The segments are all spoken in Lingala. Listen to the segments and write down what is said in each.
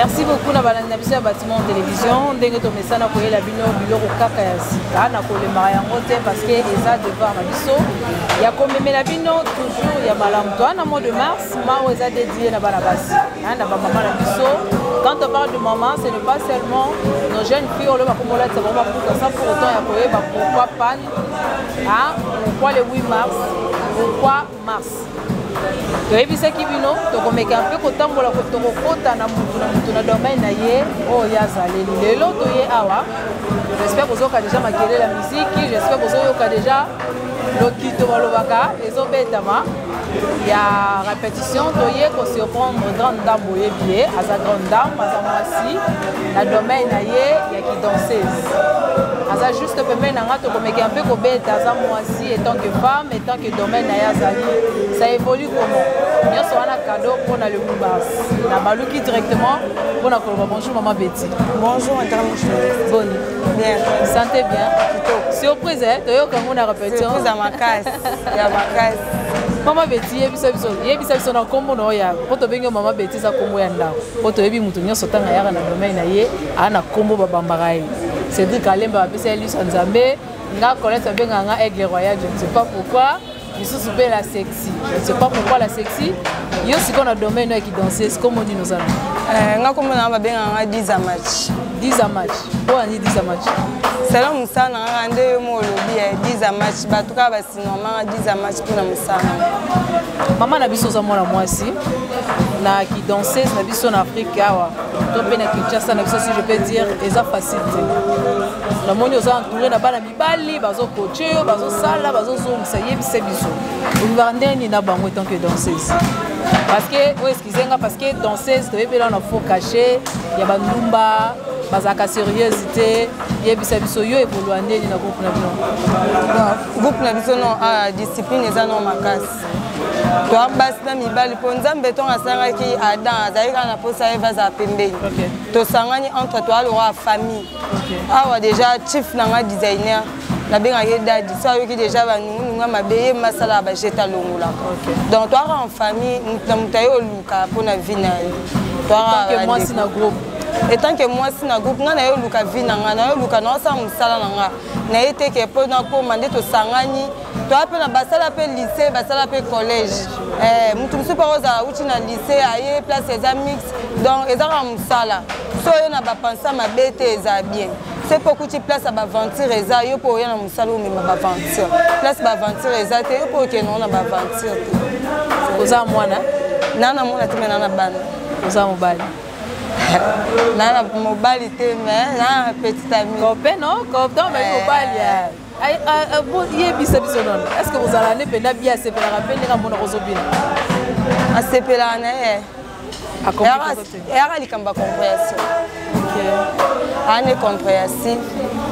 Merci beaucoup na balandi na biso ya bâtiment télévision ndenge tomesana koyela bino biloko kaka ya sika na kolemaka yango te parce que eza devoir na biso ya komemela bino toujours ya malamu to na mois de mars mao eza dédié na bana basi na bamama na biso. Quand on parle de maman, ce n'est pas seulement nos jeunes filles on va comme là c'est vraiment pour ça pour autant ya koyeba pourquoi panne pourquoi le 8 mars pourquoi mars. toyebisa kibino tokomeka mpe kotambola kotokokota na mutu na domaine na ye oyo azaleli lelo toye awa. J'espère bozoyoka déjà makelele ya miziki, j'espère bozoyoka déjà lokito balobaka ezobetama ya répétition toye kosurprendre grande dame boyebi ye aza grande dame aza mwasi na domaine na ye ya kidanseuse aza juste pembeni na nga tokomeka mpe kobeta aza mwasi etant que femme etant que domaine na ye azali ça évolue comment nyonso wana cadeau mpona le mubas na baluki directement mpona koloba bonjour maman Betty. Bonjour international. Bonne. Bien. Santé bien. Surprise toyoka ngo na répétition. Surprise ya makasi. Ya makasi. Maman Betty yebisa biso na kombo na oya po tobengi maman Betty za kombo ya ndako po toyebi mutu nyonso tanga yaka na domaine na ye ana kombo babambaka ye Cédric Alemba apesa ye liso nzambe nga Colette abenga nga Aigle Royal je ne sais pas pourquoi lisusu mpe la sexy je ne sais pas pourquoi la sexy yo sikoyo na domaine oyo kidanseuse kombo ndi nozala nga kombo na babenga nga 10 a match 10 a match po ani 10 a match selon musana nga nde yo mo olobi 10 a match bato kaka basinoma 10 a match mpona musana. Mama na biso za mwana mwasi na kidanseuse na biso na Afrique awa to mpe na Kinshasa na biso si je peux dire eza facile na moni oza entouré na bana mibali bazokoche yo bazosala bazozongisa yebisa biso olobaka ndeni na bango etant que danseuse parce que excusez-moi parce que danseuse toyebela na faux caché ya bandumba bazaka sérieuxité yebisa biso yo evolua ndeni na groupe na bino. Groupe na biso non discipline eza no makasi toa basi na mibali mpo nzambe ntongo asangaki Adam azalaki kaka na posa eva azala pembeni tosangani entre toi alora ya famille awa déjà chief nanga designer nabengaki dadi so ayoki déjà banungununga mabe ye masala bajeta longolaka donc toaka en famille na moto aye oluka mpona vi na ye mwasi na groupe etant que mwasi na groupe nga na ye oluka vi na nga na ye oluka naosala mosala na nga na ye teke mpo nakoma nde tosangani toa mpe na basala mpe lycée basala mpe collège mutu mosusu mpe ozala uti na lycée aye place eza mix donc ezaka mosala so oye na bapensa mabe te eza bien se mpo okuti place ya baventure eza yo mpo oya na mosala omema baventure place baventure eza te yo mpo okendao na baventure te. Oza mwana naa na mwana te me naa na bana. Oza mobali naa na mobali te me naa na petite ami copain non copain mais mobali yebisa biso nono est ce que ozala ne mpena bia asepelaka mpe ndenge amona kozobina asepelaka na ye eyaka likambo ya compréhension ane compréhensive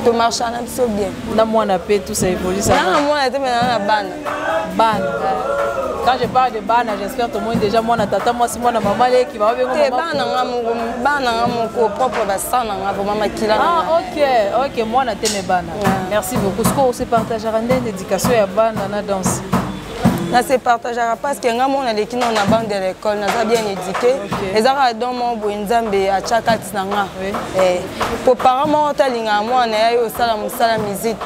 tomarche na biso bien na mwana mpe tout ça évolue ça naa na mwana te me naa na bana. Quand je parle de bana, j'espère que tout le monde déjà moi tata moi si moi na maman leki ba bengo bana moko propre basana nga pour mama kila. OK moi na teme bana. Merci beaucoup. Ce qu'on se partagera ndenge éducation ya bana na danse. Na se partagera parce que nga mona leki na bande de l'école na za bien éduqué. Ezaka don mo bo nzambe a chaka tinanga. Pour parents mo talinga mwana ya yo sala musala musique.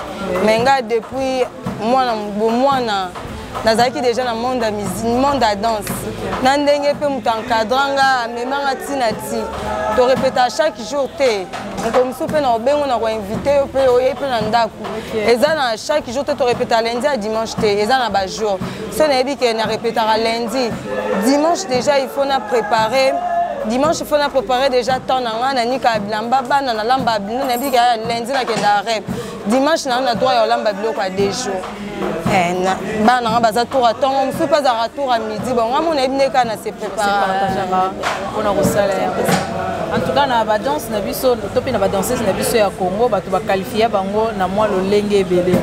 Mais nga depuis mwana nazalaki déjà na monde ya musique monde ya danse na ndenge mpe moto encadranga amemanga ntina ti torepeta chaque jour te moto mosusu mpe na obengo na koinvite yo mpe oye mpe na ndako eza na chaque jour te torepeta lundi ya dimanche te eza na bajour so nayebi ke na repetaka lundi dimanche déjà il faut na préparer dimanche il faut na préparer déjà temps na nga nanika bilamba bana nalamba biloko nayebi ke lundi nakenda rep dimanche na droit ya olamba biloko ya 2 jours bana nga baza tour à temps mosusu mpe azalaka tour à midi bon nga mona yebi ndeka na se préparera mpona kosala yango en tout cas na badanse na biso to mpe na badanseuse na biso ya Congo bato baqualifia bango na mwa lolenge ebele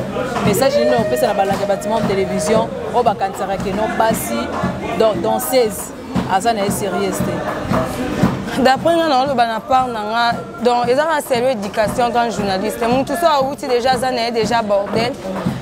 message nini opesa na balanga bâtiment télévision oyo bakanisaka keno basi danseuse aza na ye sérieuse te. D'après nga naoloba na part na nga donc ezaka selo éducation quand journaliste mutu so awuti déjà aza na ye déjà bordel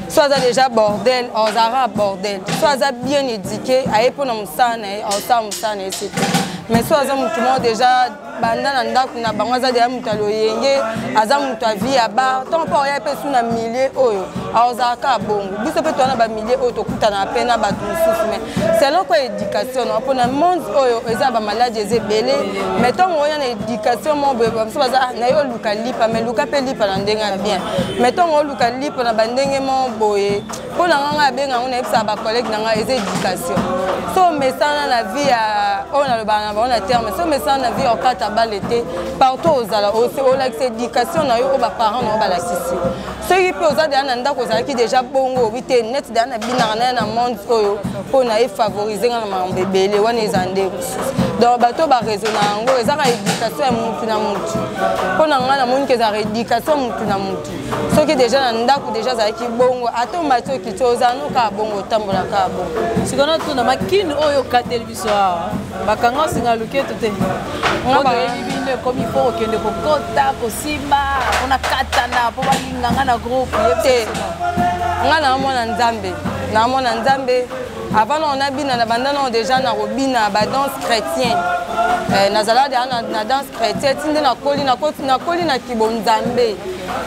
soit déjà bordel ozara bordel soit bien éduqué aye mpo na mosala na ye osala mosala na ye c'est tout mais so aza mutu mo déjà banda na ndako na bango aza deya mutu aloyenge aza mutu avi ya bar ntango mpo oya mpe su na milie oyo aozalaka bongo biso mpe towana bamilie oyo tokutana mpe na bato mosusu mais seloko éducation no mpona monde oyo eza bamaladi eza ebele mais ntango oya na éducation mo boye biso baza na yo oluka lipa mais luka mpe lipa na ndenge ya bien mais ntango oluka lipa na bandenge mo boye mpo na nganga abenga yango nayebisaka bacollègue na ngai eza éducation so mesana na vie ya oyo nalobaka na bango na terme so mesana na vie okata bale te partout ozala olakisa éducation na yo oyo baparent na yo balakisi soki mpe oza deya na ndako ozalaki déjà bongo obi te net deya na binaka na ye na monde oyo mpo na efavorize nga na makambo ebele wana eza nde mosusu donc bato bareseau na yango ezaka éducation ya mutu na mutu mpo na nga namoni ke ezaka éducation mutu na mutu soki déjà na ndako déjà azalaki bongo ata omati okiti ozala nokaa bongo otambola kaka bongo sikono tuna makini oyo okateli biso awa bakanga osinga luketo te otoyebi bino ekomi mpo okende kokota kosimba mpona katana mpo balinganga na groupe te nga naamona nzambe avant on a bina na banda non déjà na robina ba danse chrétien nazala deya na danse chrétien tinde nakoli na kibonzambe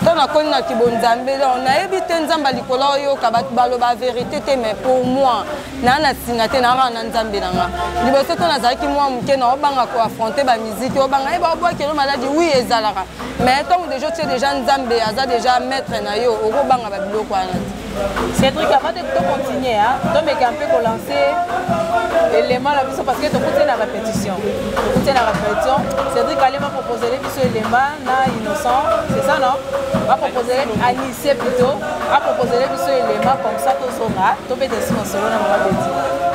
to nakoli na kibonzambe donc nayebi te nzambe likolo oyoka bato baloba vérité te mais pour moi naa na singa te naa na nzambe na nga liboso to nazalaki mwa moke na obanga koaffronte bamiziki obanga eba obwakelo maladi oui ezalaka mais ntango deja otie déjà nzambe aza déjà maître na yo okobanga babiloko wana te Cédric, avant de continuer, tu me campé pour lancer l'élément la biso parce que tu écoutes la répétition. Tu écoutes la répétition. Cédric allait m'a proposer les biso éléments na innocent, c'est ça non? Va proposer Anissé plutôt, va proposer les biso éléments comme ça tout sera. Tu peux décider mon solo na ma bêtise.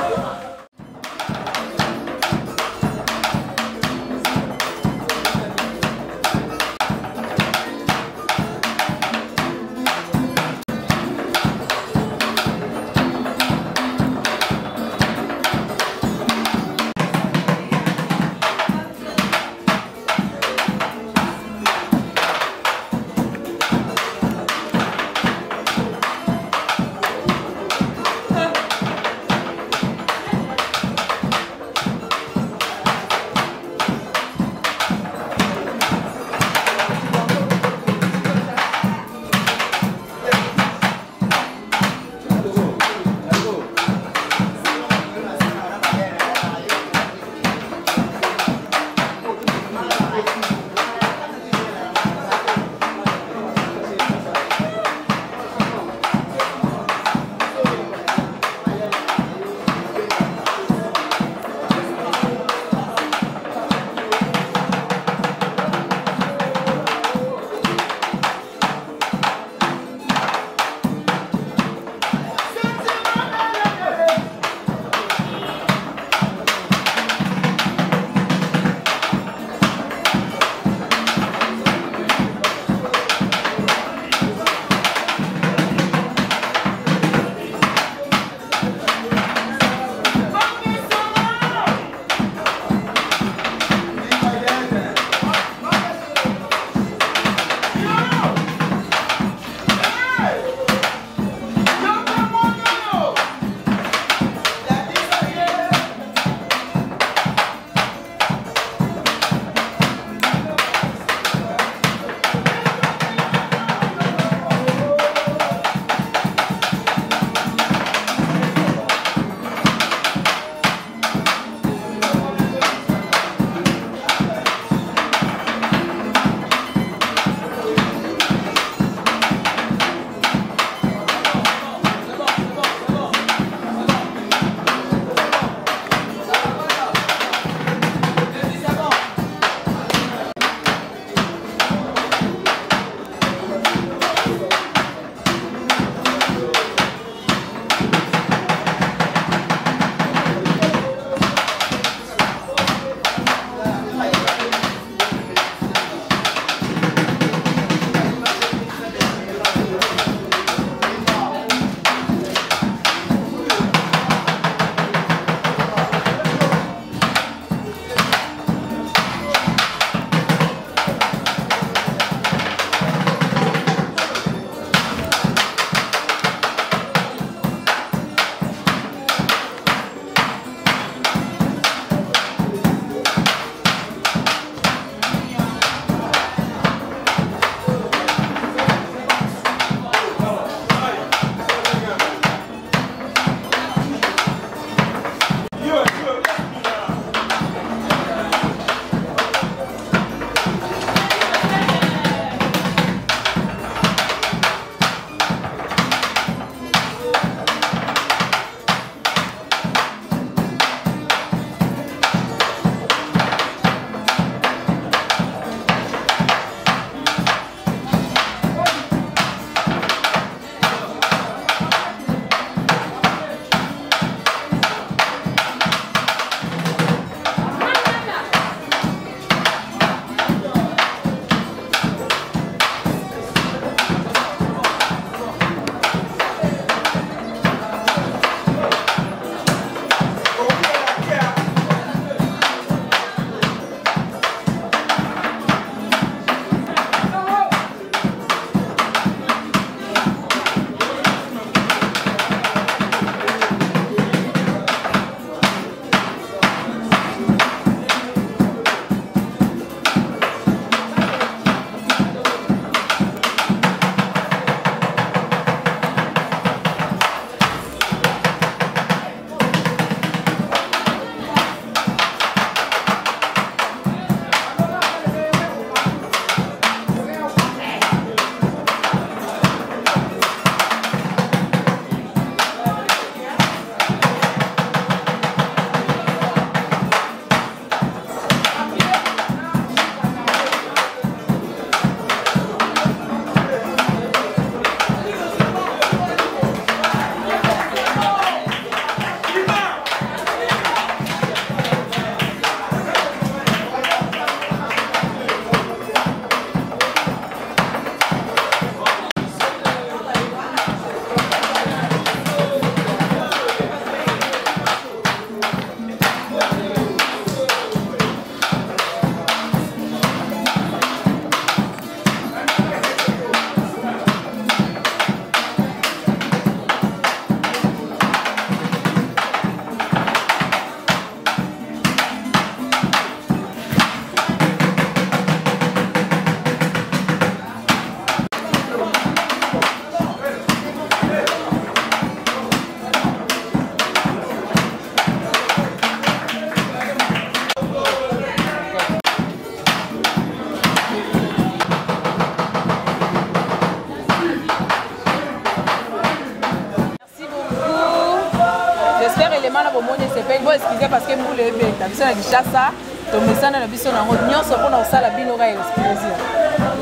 vous excusez parce que vous le bien, tu as besoin de chassa, tu as besoin de biso na ngod nyonso pour na osala bino ka plaisir.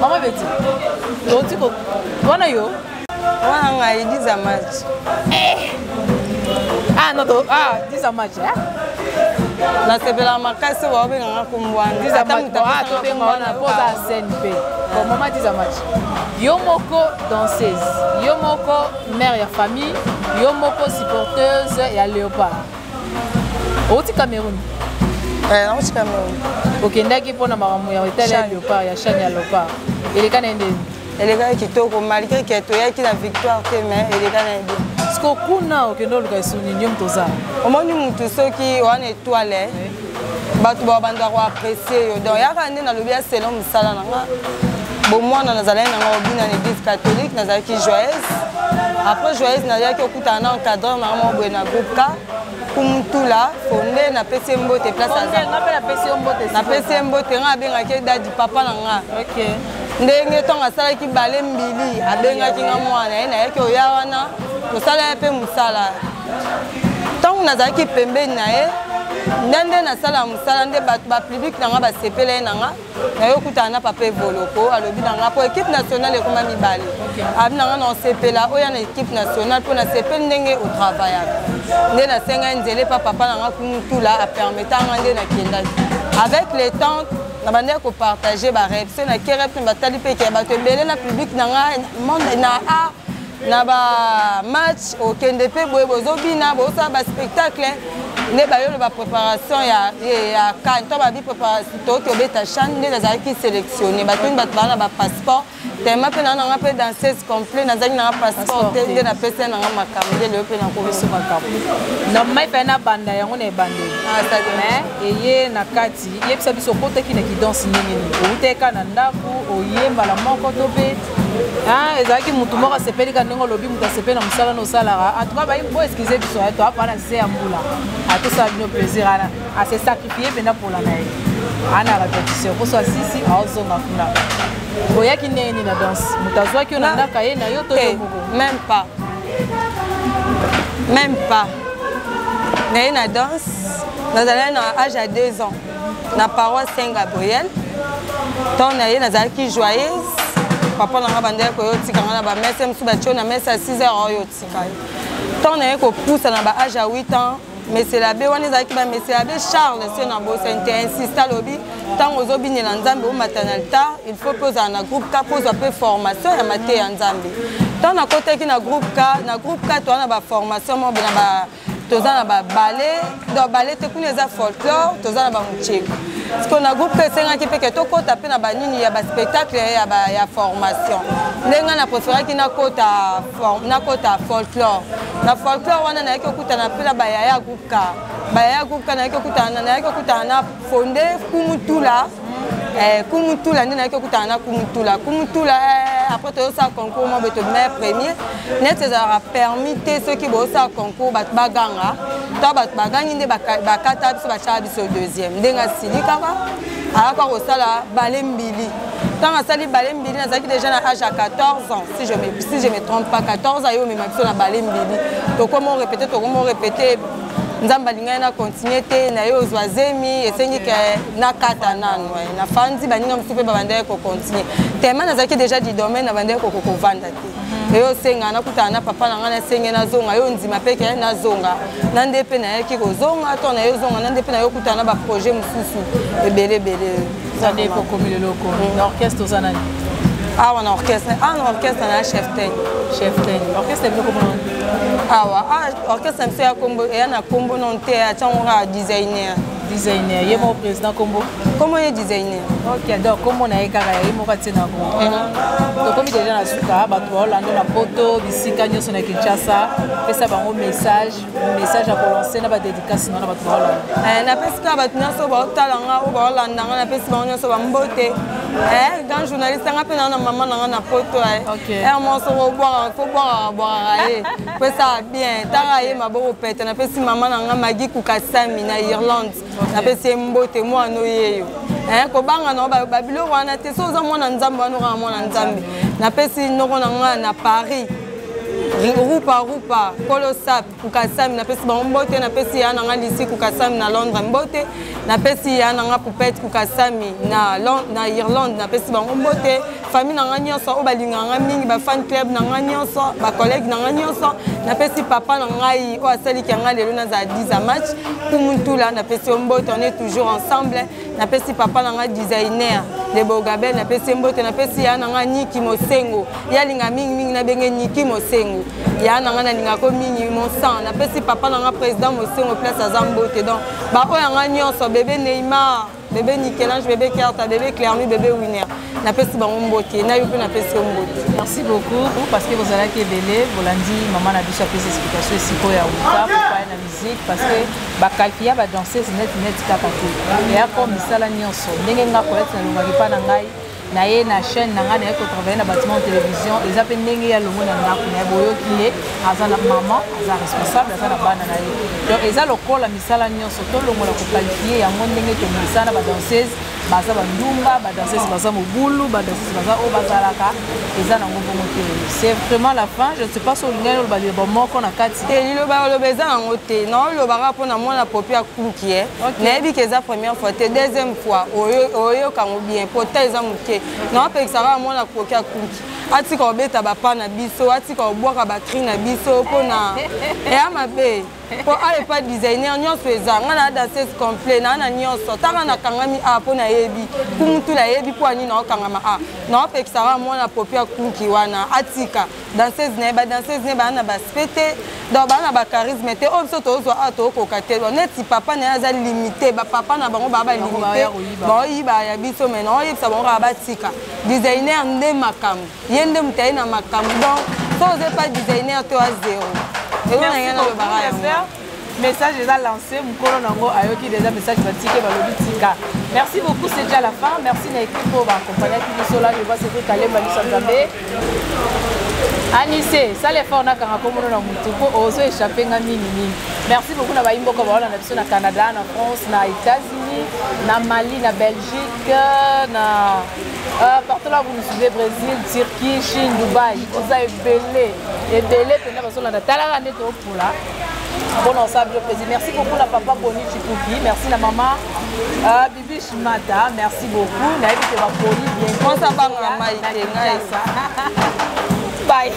Maman Betty. Donc tu connais yo? Wana ngai 10 à match. Ah non, 10 à match hein? Na sepela makasi wa benga ngakumbwana. 10 à match. Ah, to benga wana poza CNP. Bon maman 10 à match. Yo moko danseuse, yo moko mère ya famille, yo moko supporteuse ya Léopard. Oti Cameroun. Oti Cameroun. Okendaki pona maramu ya hotel ya Léopard ya chaîne ya Léopard. Eleka na ndeni. Eleka kitoko malgré que to yaki la victoire te mais eleka na ndeni. Sko kuna okendo luka suni nyom toza. Omoni mutu soki wana étoile. Batu ba banda ko apprécier yo. Donc yaka ndena lobia selon musala nanga. Bon moi na nazalaki nanga obina na église catholique nazalaki joyeuse. Après joyeuse nazalaki okuta na encadreur na mo bwe na groupe K. Kumutula fondé na PC Mbote place aza. Na PC Mbote nga abengaki dadi papa na nga. OK. Ndenge tonga salaki bale mbili abengaki nga mwana ye na yaki oya wana tosala pe musala. Tango nazalaki pembeni na ye ndende nasala musala nde bato ba public na nga basepela na nga na yo kuta na papa Voloko alobi na nga po équipe nationale ekoma mibale. Abi na nga na sepela oya na équipe nationale po na sepela ndenge au travail. Nde na senga nzele papa na nga kumutula a permettre nga nde na kendaki. Avec le temps na bande ko partager ba rêve c'est na kerep na batali pe ke bato ebele na public na nga monde na a na ba match au kende pe boye bozobina bosa ba spectacle ne ba yo ba préparation ya kan to ba bi préparation to ke beta chan nde nazaki sélectionner bato batba na ba passeport tellement pe na nga pe danseuse complet nazaki na passeport nde na pesa na nga makamde le pe na ko biso makamde na mai pe na banda yango na bande ça mais eye na kati yebisa biso kote ki na ki danse nini uteka na ndaku oyemba la moko to pe ah ezaki mutu moko sepelika ndenge lobi mutu sepela na musala no salara en tout cas ba imbo excusez biso to apa na se ambula a tout ça bien plaisir ana a se sacrifier pena pour la naï ana répétition pour so sisi a ozonga kuna oyaki nini na danse mutazwa ki na ndaka ye na yo to yo moko même pas na na danse nazalaki na âge à 2 ans na paroisse Saint-Gabriel tant na ye nazalaki joyeuse papa na nga bandela ko yotika nga na ba messe msu batio na messe à 6 heures yotika tant na ye ko poussa na ba âge à 8 ans Monsieur l'abbé wana ezalaki ba Monsieur l'abbé Charles se na bosa insiste alobi tant ozobinela nzambe o maternalité il faut poser na groupe K poser peu formation ya mate ya nzambe tant na côté ki na groupe K to na ba formation mo na ba toza na ba ballet do ballet te kuna za folklore toza na ba mucheko parce que na groupe K senga ki peke to kota pe na ba nini ya ba spectacle ya formation ndenga na préférer ki na kota folklore na folklore wana na yaki okutana pe na ba ya groupe K na yaki okutana na fondé Kumutula nde na yaki okutana na Kumutula après to sa concours mo beto meilleur premier net ezara permis te ceux qui bo sa concours bat baganga to bat bagangi nde bakata biso bacha biso deuxième ndenga silikaka alaka kosala bale mbili tanga sali bale mbili nazaki déjà na âge à 14 ans si je me trompe pas 14 ans yo me makiso na bale mbili to comment répéter nzamba lingai na continuer te na yo zwazemi esengi ke na kata nanu na fanzi baninga msupe babandai ko continuer tema nazaki déjà du domaine na bandai ko vanda te yo senga na kutana na papa na ngana senge na zonga yo nzima peke na zonga na ndepe na yaki ko zonga to na yo zonga na ndepe na yo kutana ba projet mususu ebele ça n'est pas comme le loco l'orchestre aux anani na orchestre na chef ten orchestre est comment orchestre mso ya kombo eya na kombo non te atyangora designer ye mo président kombo kombo ye designer ok donc kombo na ye kaka ye moko atie na kombo tokomi déjà na suka bato baolanda na poto bisika nyonso na Kinshasa pesa bango message ya kolanse na badédicace na bato baolanda napesi kaka bato nyonso baotalanga oyo baolandanga napesi bango nyonso bambote grand journaliste anga mpe naa na mama nanga na poto moso fobwaka ye pesa bien tanga ye maboko pete napesi mama nanga Magi Kukasami na Irlande napesi ye mbote mwana oyeyo kobanga na babiloko wana te so oza mwana nzambe wana okanga mwana nzambe napesi noko na nga na Paris rupa kolosap kukasami napesi bango mbote napesi ya nanga lisi kukasami na Londres mbote napesi ya nanga Poupette kukasami na Irlande napesi bango mbote famille nanga nyonso o balinganga mingi ba fan club nanga nyonso ba collègue nanga nyonso napesi papa na ngai o asali kyanga lelo na za 10 match kumutula napesi mbote on est toujours ensemble napesi papa na ngai designer de Bogabe napesi mbote napesi ya nanga Niki Mosengo ya linga mingi na benge Niki Mosengo ya nanga na linga ko mingi mon sang napesi papa na ngai président Mosengo place à Zambote donc ba o yanga nyonso bébé Neymar bébé Nicolas bébé Kerta bébé Clermy bébé Winner napesi bango mbote na yo pe napesi mbote. Merci beaucoup parce que vous allez belé bolandi maman na biso apesa explication siko ya uta pour na musique parce que ba kalfia ba danseuse net kaka te ya ko misala nyonso ndenge nga ko être na longaki pa na ngai na ye na chaîne na ngai na ko travailler na bâtiment télévision les appels ndenge ya longo na ngako na boyo kié aza na maman aza responsable aza na bana na ye donc eza lokola misala nyonso to longo la ko qualifier yango ndenge to misala ba danseuse baza bandumba ba danseuse baza mobulu ba danseuse baza o bazalaka eza na ngombo mote c'est vraiment la fin je ne sais pas sur ngelo ba le bon moko na kati te lilo ba lo beza na ngote na lo ba rapona mona popi ya kuki na ebi keza première fois te deuxième fois oyo kango bien pota eza muke na pe sara mona popi ya kuki atika obeta ba pa na biso atika obwaka ba cri na biso pona e amabe po ale pas designer nyonso eza ngana danseuse complet na nyonso tanga na kangami a pona yebi kumutu la yebi po ani na okangama a na pe sara mona popi ya kuki wana atika danseuse ne ba na ba spete donc ba na ba charisme te o biso to zo a to ko katel neti papa na aza limité ba papa na bango ba limité ba yiba ya biso mais non yebisa bango ba tika designer nde makam yende mutayi na makam donc so ze pas designer to a zéro et on a rien le barrage message déjà lancé mukolo nango ayoki déjà message batike balobi tika merci beaucoup c'est déjà la fin merci na équipe pour accompagner biso là je vois c'est que Kalemba Lusanzambe Anissé, ça les fois on a quand on a mutu pour oser échapper à minimi. Merci beaucoup na baimbo ko baola na biso na Canada, na France, na États-Unis, na Mali, na Belgique, na partout là vous nous suivez Brésil, Turquie, Chine, Dubaï. Vous avez belé pendant parce qu'on a talala neto pour là. Bon ensemble je plaisir. Merci beaucoup la papa Boni Chipouki, merci la maman Bibi Shimata, merci beaucoup. Na évité va poli bien. Comment ça va maman? Bye.